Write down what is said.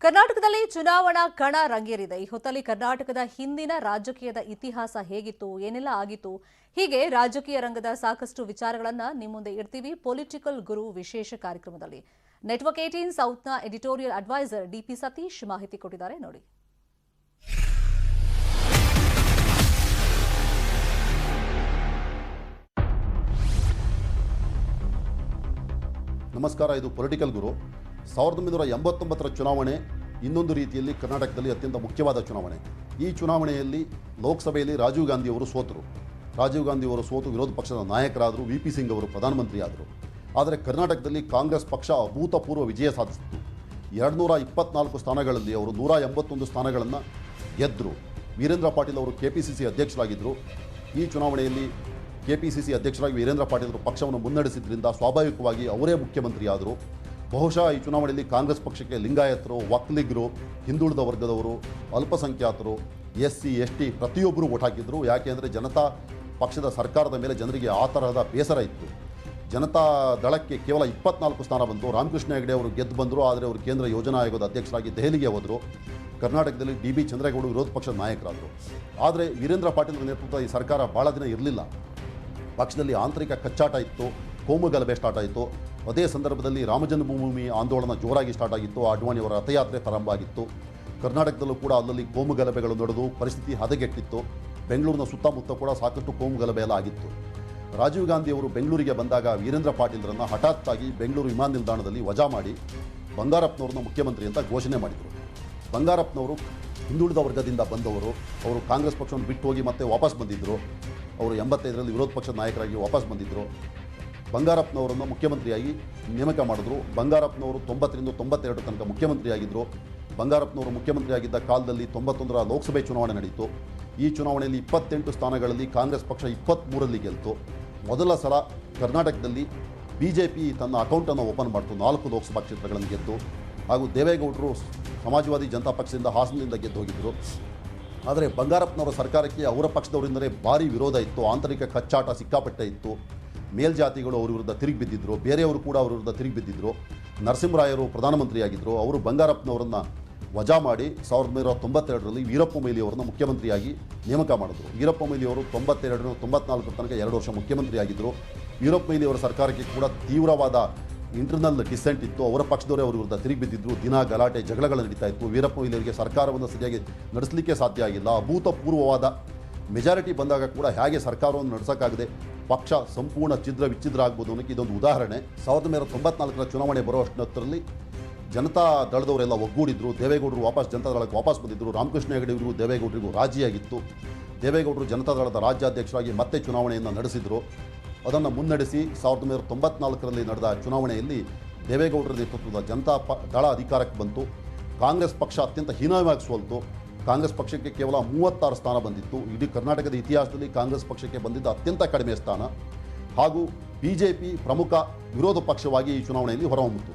ಕರ್ನಾಟಕದಲ್ಲಿ ಚುನಾವಣಾ ಕಣ ರಂಗೇರಿದೆ. ಈ ಹೊತ್ತಲ್ಲಿ ಕರ್ನಾಟಕದ ಹಿಂದಿನ ರಾಜಕೀಯದ ಇತಿಹಾಸ ಹೇಗಿತ್ತು, ಏನೆಲ್ಲ ಆಗಿತ್ತು, ಹೀಗೆ ರಾಜಕೀಯ ರಂಗದ ಸಾಕಷ್ಟು ವಿಚಾರಗಳನ್ನ ನಿಮ್ಮ ಮುಂದೆ ಇಡ್ತೀವಿ ಪೊಲಿಟಿಕಲ್ ಗುರು ವಿಶೇಷ ಕಾರ್ಯಕ್ರಮದಲ್ಲಿ. ನೆಟ್ವರ್ಕ್ 18 ಸೌತ್ನ ಎಡಿಟೋರಿಯಲ್ ಅಡ್ವೈಸರ್ ಡಿಪಿ ಸತೀಶ್ ಮಾಹಿತಿ ಕೊಟ್ಟಿದ್ದಾರೆ ನೋಡಿ. ನಮಸ್ಕಾರ, ಇದು ಪೊಲಿಟಿಕಲ್ ಗುರು. 1989ರ ಚುನಾವಣೆ ಇನ್ನೊಂದು ರೀತಿಯಲ್ಲಿ ಕರ್ನಾಟಕದಲ್ಲಿ ಅತ್ಯಂತ ಮುಖ್ಯವಾದ ಚುನಾವಣೆ. ಈ ಚುನಾವಣೆಯಲ್ಲಿ ಲೋಕಸಭೆಯಲ್ಲಿ ರಾಜೀವ್ ಗಾಂಧಿ ಅವರು ಸೋತರು. ರಾಜೀವ್ ಗಾಂಧಿ ಅವರು ಸೋತು ವಿರೋಧ ಪಕ್ಷದ ನಾಯಕರಾದರು. ವಿ.ಪಿ. ಸಿಂಗ್ ಅವರು ಪ್ರಧಾನಮಂತ್ರಿ ಆದರು. ಆದರೆ ಕರ್ನಾಟಕದಲ್ಲಿ ಕಾಂಗ್ರೆಸ್ ಪಕ್ಷ ಅಭೂತಪೂರ್ವ ವಿಜಯ ಸಾಧಿಸಿತು. 224 ಸ್ಥಾನಗಳಲ್ಲಿ ಅವರು 181 ಸ್ಥಾನಗಳನ್ನು ಗೆದ್ದರು. ವೀರೇಂದ್ರ ಪಾಟೀಲ್ ಅವರು ಕೆಪಿಸಿಸಿ ಅಧ್ಯಕ್ಷರಾಗಿದ್ದರು. ಈ ಚುನಾವಣೆಯಲ್ಲಿ ಕೆಪಿಸಿಸಿ ಅಧ್ಯಕ್ಷರಾಗಿ ವೀರೇಂದ್ರ ಪಾಟೀಲ್ ಅವರು ಪಕ್ಷವನ್ನು ಮುನ್ನಡೆಸಿದ್ರಿಂದ ಸ್ವಾಭಾವಿಕವಾಗಿ ಅವರೇ ಮುಖ್ಯಮಂತ್ರಿ ಆದರು. ಬಹುಶಃ ಈ ಚುನಾವಣೆಯಲ್ಲಿ ಕಾಂಗ್ರೆಸ್ ಪಕ್ಷಕ್ಕೆ ಲಿಂಗಾಯತರು, ಒಕ್ಕಲಿಗರು, ಹಿಂದುಳಿದ ವರ್ಗದವರು, ಅಲ್ಪಸಂಖ್ಯಾತರು, SC ST ಪ್ರತಿಯೊಬ್ಬರು ಓಟ್ ಹಾಕಿದ್ರು. ಯಾಕೆ ಅಂದರೆ ಜನತಾ ಪಕ್ಷದ ಸರ್ಕಾರದ ಮೇಲೆ ಜನರಿಗೆ ಆ ತರಹದ ಬೇಸರ ಇತ್ತು. ಜನತಾ ದಳಕ್ಕೆ ಕೇವಲ 24 ಸ್ಥಾನ ಬಂತು. ರಾಮಕೃಷ್ಣ ಹೆಗಡೆ ಅವರು ಗೆದ್ದು ಬಂದರು. ಆದರೆ ಅವರು ಕೇಂದ್ರ ಯೋಜನಾ ಆಯೋಗದ ಅಧ್ಯಕ್ಷರಾಗಿ ದೆಹಲಿಗೆ ಹೋದರು. ಕರ್ನಾಟಕದಲ್ಲಿ DB ಚಂದ್ರೇಗೌಡರು ವಿರೋಧ ಪಕ್ಷದ ನಾಯಕರಾದರು. ಆದರೆ ವೀರೇಂದ್ರ ಪಾಟೀಲ್ ನೇತೃತ್ವದ ಈ ಸರ್ಕಾರ ಭಾಳ ದಿನ ಇರಲಿಲ್ಲ. ಪಕ್ಷದಲ್ಲಿ ಆಂತರಿಕ ಕಚ್ಚಾಟ ಇತ್ತು, ಕೋಮು ಗಲಭೆ ಸ್ಟಾರ್ಟ್ ಆಯಿತು. ಅದೇ ಸಂದರ್ಭದಲ್ಲಿ ರಾಮಜನ್ಮಭೂಮಿ ಆಂದೋಲನ ಜೋರಾಗಿ ಸ್ಟಾರ್ಟ್ ಆಗಿತ್ತು. ಅಡ್ವಾಣಿಯವರ ರಥಯಾತ್ರೆ ಪ್ರಾರಂಭ ಆಗಿತ್ತು. ಕರ್ನಾಟಕದಲ್ಲೂ ಕೂಡ ಅಲ್ಲಲ್ಲಿ ಕೋಮು ಗಲಭೆಗಳು ನಡೆದು ಪರಿಸ್ಥಿತಿ ಹದಗೆಟ್ಟಿತ್ತು. ಬೆಂಗಳೂರಿನ ಸುತ್ತಮುತ್ತ ಕೂಡ ಸಾಕಷ್ಟು ಕೋಮು ಗಲಭೆ ಎಲ್ಲ ಆಗಿತ್ತು. ರಾಜೀವ್ ಗಾಂಧಿ ಅವರು ಬೆಂಗಳೂರಿಗೆ ಬಂದಾಗ ವೀರೇಂದ್ರ ಪಾಟೀಲ್ರನ್ನು ಹಠಾತ್ತಾಗಿ ಬೆಂಗಳೂರು ವಿಮಾನ ನಿಲ್ದಾಣದಲ್ಲಿ ವಜಾ ಮಾಡಿ ಬಂಗಾರಪ್ಪನವ್ರನ್ನ ಮುಖ್ಯಮಂತ್ರಿ ಅಂತ ಘೋಷಣೆ ಮಾಡಿದರು. ಬಂಗಾರಪ್ಪನವರು ಹಿಂದುಳಿದ ವರ್ಗದಿಂದ ಬಂದವರು. ಅವರು ಕಾಂಗ್ರೆಸ್ ಪಕ್ಷವನ್ನು ಬಿಟ್ಟು ಹೋಗಿ ಮತ್ತೆ ವಾಪಸ್ ಬಂದಿದ್ದರು. ಅವರು 85ರಲ್ಲಿ ವಿರೋಧ ಪಕ್ಷದ ನಾಯಕರಾಗಿ ವಾಪಸ್ ಬಂದಿದ್ದರು. ಬಂಗಾರಪ್ಪನವರನ್ನು ಮುಖ್ಯಮಂತ್ರಿಯಾಗಿ ನೇಮಕ ಮಾಡಿದ್ರು. ಬಂಗಾರಪ್ಪನವರು 90ರಿಂದ 92 ತನಕ ಮುಖ್ಯಮಂತ್ರಿಯಾಗಿದ್ದರು. ಬಂಗಾರಪ್ಪನವರು ಮುಖ್ಯಮಂತ್ರಿಯಾಗಿದ್ದ ಕಾಲದಲ್ಲಿ 91ರ ಲೋಕಸಭೆ ಚುನಾವಣೆ ನಡೆಯಿತು. ಈ ಚುನಾವಣೆಯಲ್ಲಿ 28 ಸ್ಥಾನಗಳಲ್ಲಿ ಕಾಂಗ್ರೆಸ್ ಪಕ್ಷ 23ರಲ್ಲಿ ಗೆಲ್ತು. ಮೊದಲ ಸಲ ಕರ್ನಾಟಕದಲ್ಲಿ BJP ತನ್ನ ಅಕೌಂಟನ್ನು ಓಪನ್ ಮಾಡಿತು. 4 ಲೋಕಸಭಾ ಕ್ಷೇತ್ರಗಳನ್ನು ಗೆದ್ದು. ಹಾಗೂ ದೇವೇಗೌಡರು ಸಮಾಜವಾದಿ ಜನತಾ ಪಕ್ಷದಿಂದ ಹಾಸನದಿಂದ ಗೆದ್ದು ಹೋಗಿದ್ದರು. ಆದರೆ ಬಂಗಾರಪ್ಪನವರ ಸರ್ಕಾರಕ್ಕೆ ಅವರ ಪಕ್ಷದವರಿಂದಲೇ ಭಾರಿ ವಿರೋಧ ಇತ್ತು. ಆಂತರಿಕ ಕಚ್ಚಾಟ ಸಿಕ್ಕಾಪಟ್ಟೆ ಇತ್ತು. ಮೇಲ್ಜಾತಿಗಳು ಅವ್ರ ವಿರುದ್ಧ ತಿರುಗಿ ಬಿದ್ದಿದ್ದರು. ಬೇರೆಯವರು ಕೂಡ ಅವ್ರ ವಿರುದ್ಧ ತಿರುಗಿ ಬಿದ್ದಿದ್ದರು. ನರಸಿಂಹರಾಯರು ಪ್ರಧಾನಮಂತ್ರಿಯಾಗಿದ್ದರು. ಅವರು ಬಂಗಾರಪ್ಪನವರನ್ನು ವಜಾ ಮಾಡಿ 1992ರಲ್ಲಿ ವೀರಪ್ಪ ಮೊಯ್ಲಿ ಅವರನ್ನು ಮುಖ್ಯಮಂತ್ರಿಯಾಗಿ ನೇಮಕ ಮಾಡಿದ್ರು. ವೀರಪ್ಪ ಮೊಯ್ಲಿ ಅವರು 92 94 ತನಕ 2 ವರ್ಷ ಮುಖ್ಯಮಂತ್ರಿಯಾಗಿದ್ದರು. ವೀರಪ್ಪ ಮೊಯ್ಲಿ ಅವರ ಸರ್ಕಾರಕ್ಕೆ ಕೂಡ ತೀವ್ರವಾದ ಇಂಟರ್ನಲ್ ಡಿಸೆಂಟ್ ಇತ್ತು. ಅವರ ಪಕ್ಷದವರೇ ಅವರ ವಿರುದ್ಧ ತಿರುಗಿ ಬಿದ್ದಿದ್ದರು. ದಿನ ಗಲಾಟೆ ಜಗಳಗಳು ನಡೀತಾ ಇತ್ತು. ವೀರಪ್ಪ ಮೊಯ್ಲಿ ಅವರಿಗೆ ಸರ್ಕಾರವನ್ನು ಸರಿಯಾಗಿ ನಡೆಸಲಿಕ್ಕೆ ಸಾಧ್ಯ ಆಗಿಲ್ಲ. ಅಭೂತಪೂರ್ವವಾದ ಮೆಜಾರಿಟಿ ಬಂದಾಗ ಕೂಡ ಹೇಗೆ ಸರ್ಕಾರವನ್ನು ನಡೆಸೋಕ್ಕಾಗದೆ ಪಕ್ಷ ಸಂಪೂರ್ಣ ಛಿದ್ರ ವಿಚ್ಛಿದ್ರ ಆಗ್ಬೋದು ಅನ್ನೋಕ್ಕೆ ಇದೊಂದು ಉದಾಹರಣೆ. 1994ರ ಚುನಾವಣೆ ಬರುವಷ್ಟರಲ್ಲಿ ಜನತಾ ದಳದವರೆಲ್ಲ ಒಗ್ಗೂಡಿದ್ರು. ದೇವೇಗೌಡರು ವಾಪಸ್ ಜನತಾ ದಳಕ್ಕೆ ವಾಪಸ್ ಬಂದಿದ್ದರು. ರಾಮಕೃಷ್ಣ ಹೆಗಡೆಯವರಿಗೂ ದೇವೇಗೌಡರಿಗೂ ರಾಜಿಯಾಗಿತ್ತು. ದೇವೇಗೌಡರು ಜನತಾ ದಳದ ರಾಜ್ಯಾಧ್ಯಕ್ಷರಾಗಿ ಮತ್ತೆ ಚುನಾವಣೆಯನ್ನು ನಡೆಸಿದರು. ಅದನ್ನು ಮುನ್ನಡೆಸಿ 1994ರಲ್ಲಿ ನಡೆದ ಚುನಾವಣೆಯಲ್ಲಿ ದೇವೇಗೌಡರ ನೇತೃತ್ವದ ಜನತಾ ದಳ ಅಧಿಕಾರಕ್ಕೆ ಬಂತು. ಕಾಂಗ್ರೆಸ್ ಪಕ್ಷ ಅತ್ಯಂತ ಹೀನವಾಗಿ ಸೋಲ್ತು. ಕಾಂಗ್ರೆಸ್ ಪಕ್ಷಕ್ಕೆ ಕೇವಲ 36 ಸ್ಥಾನ ಬಂದಿತ್ತು. ಇಡೀ ಕರ್ನಾಟಕದ ಇತಿಹಾಸದಲ್ಲಿ ಕಾಂಗ್ರೆಸ್ ಪಕ್ಷಕ್ಕೆ ಬಂದಿದ್ದ ಅತ್ಯಂತ ಕಡಿಮೆ ಸ್ಥಾನ. ಹಾಗೂ BJP ಪ್ರಮುಖ ವಿರೋಧ ಪಕ್ಷವಾಗಿ ಈ ಚುನಾವಣೆಯಲ್ಲಿ ಹೊರಹೊಮ್ಮಿತು.